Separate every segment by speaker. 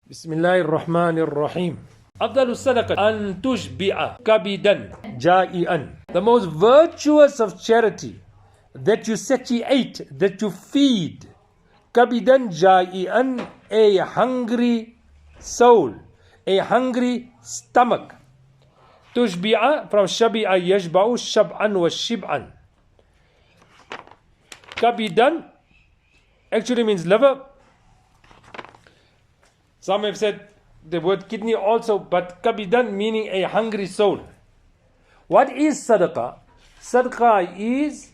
Speaker 1: بسم الله الرحمن الرحيم. أفضل الصدقة أن تشبع كبدا جائعا. The most virtuous of charity, that you satiate, that you feed kabidan ja'ian, a hungry soul, a hungry stomach. Tushbi'a from shabi'a yashba'u shab'an wa shib'an. Kabidan actually means liver. Some have said the word kidney also, but kabidan meaning a hungry soul. What is sadaqah? Sadaqah is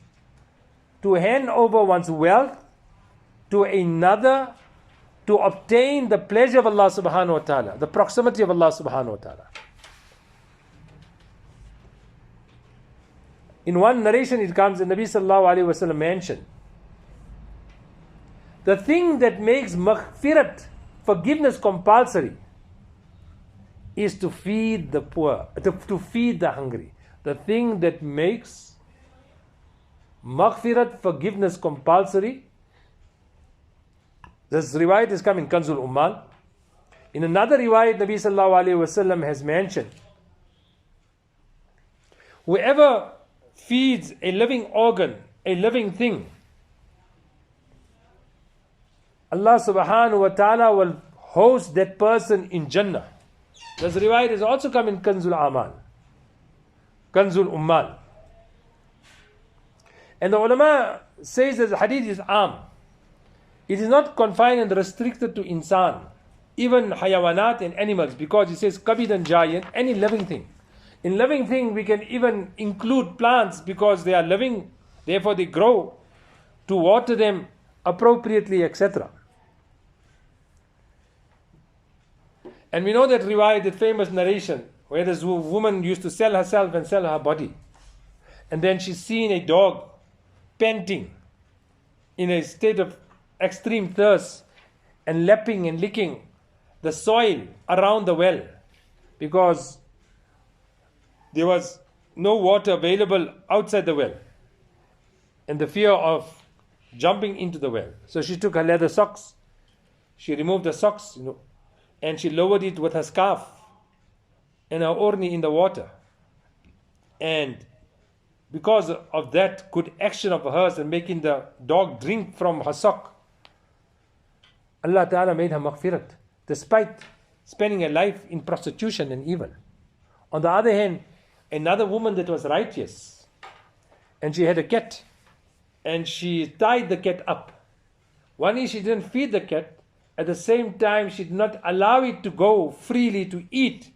Speaker 1: to hand over one's wealth to another to obtain the pleasure of Allah subhanahu wa ta'ala, the proximity of Allah subhanahu wa ta'ala. In one narration it comes, the Nabi sallallahu alayhi wa sallam mentioned, the thing that makes maghfirat, forgiveness, compulsory is to feed the poor, to feed the hungry. The thing that makes maghfirat, forgiveness, compulsory, this riwayat is coming in Kanzul Ummal. In another riwayat, Nabi sallallahu alayhi wa sallam has mentioned, whoever feeds a living organ, a living thing, Allah subhanahu wa ta'ala will host that person in Jannah. This riwayat is also come in Kanzul Amal, Kanzul Ummal. And the ulama says that the hadith is am. It is not confined and restricted to insan, even hayawanat and animals, because it says kabid and giant, any living thing. In living thing we can even include plants because they are living, therefore they grow, to water them appropriately, etc. And we know that riwayat, that famous narration, where this woman used to sell herself and sell her body. And then she's seen a dog panting in a state of extreme thirst and lapping and licking the soil around the well because there was no water available outside the well and the fear of jumping into the well. So she took her leather socks, she removed the socks, and she lowered it with her scarf and her orni in the water. And because of that good action of hers and making the dog drink from her sock, Allah Ta'ala made her maghfirat, despite spending her life in prostitution and evil. On the other hand, another woman that was righteous, and she had a cat, and she tied the cat up. One is she didn't feed the cat, at the same time she did not allow it to go freely to eat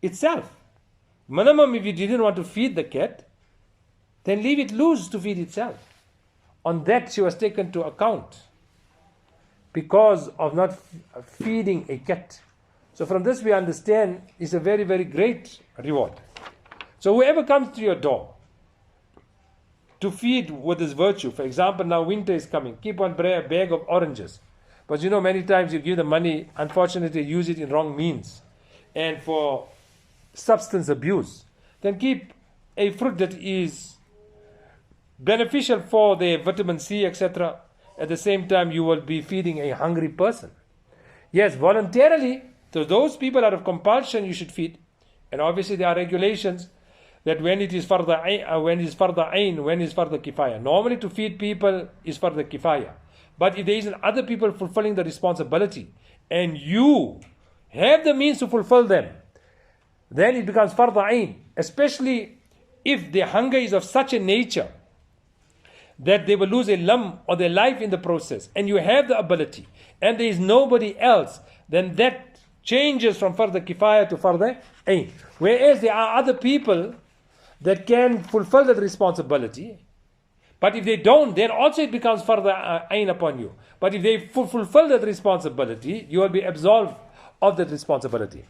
Speaker 1: itself. Minimum, if you didn't want to feed the cat, then leave it loose to feed itself. On that she was taken to account because of not feeding a cat. So from this we understand it's a very, very great reward. So whoever comes to your door to feed with this virtue, for example, now winter is coming, keep one bag of oranges. But many times you give the money, unfortunately use it in wrong means and for substance abuse. Then keep a fruit that is beneficial for the vitamin C, etc. At the same time, you will be feeding a hungry person. Yes, voluntarily, to those people out of compulsion, you should feed. And obviously there are regulations that when it is farda ain, when it is farda kifaya. Normally to feed people is farda kifaya. But if there isn't other people fulfilling the responsibility, and you have the means to fulfill them, then it becomes farda ain. Especially if the hunger is of such a nature that they will lose a lump or their life in the process, and you have the ability, and there is nobody else, then that changes from farda kifaya to farda ain. Whereas there are other people that can fulfill that responsibility, but if they don't, then also it becomes farda ain upon you. But if they fulfill that responsibility, you will be absolved of that responsibility.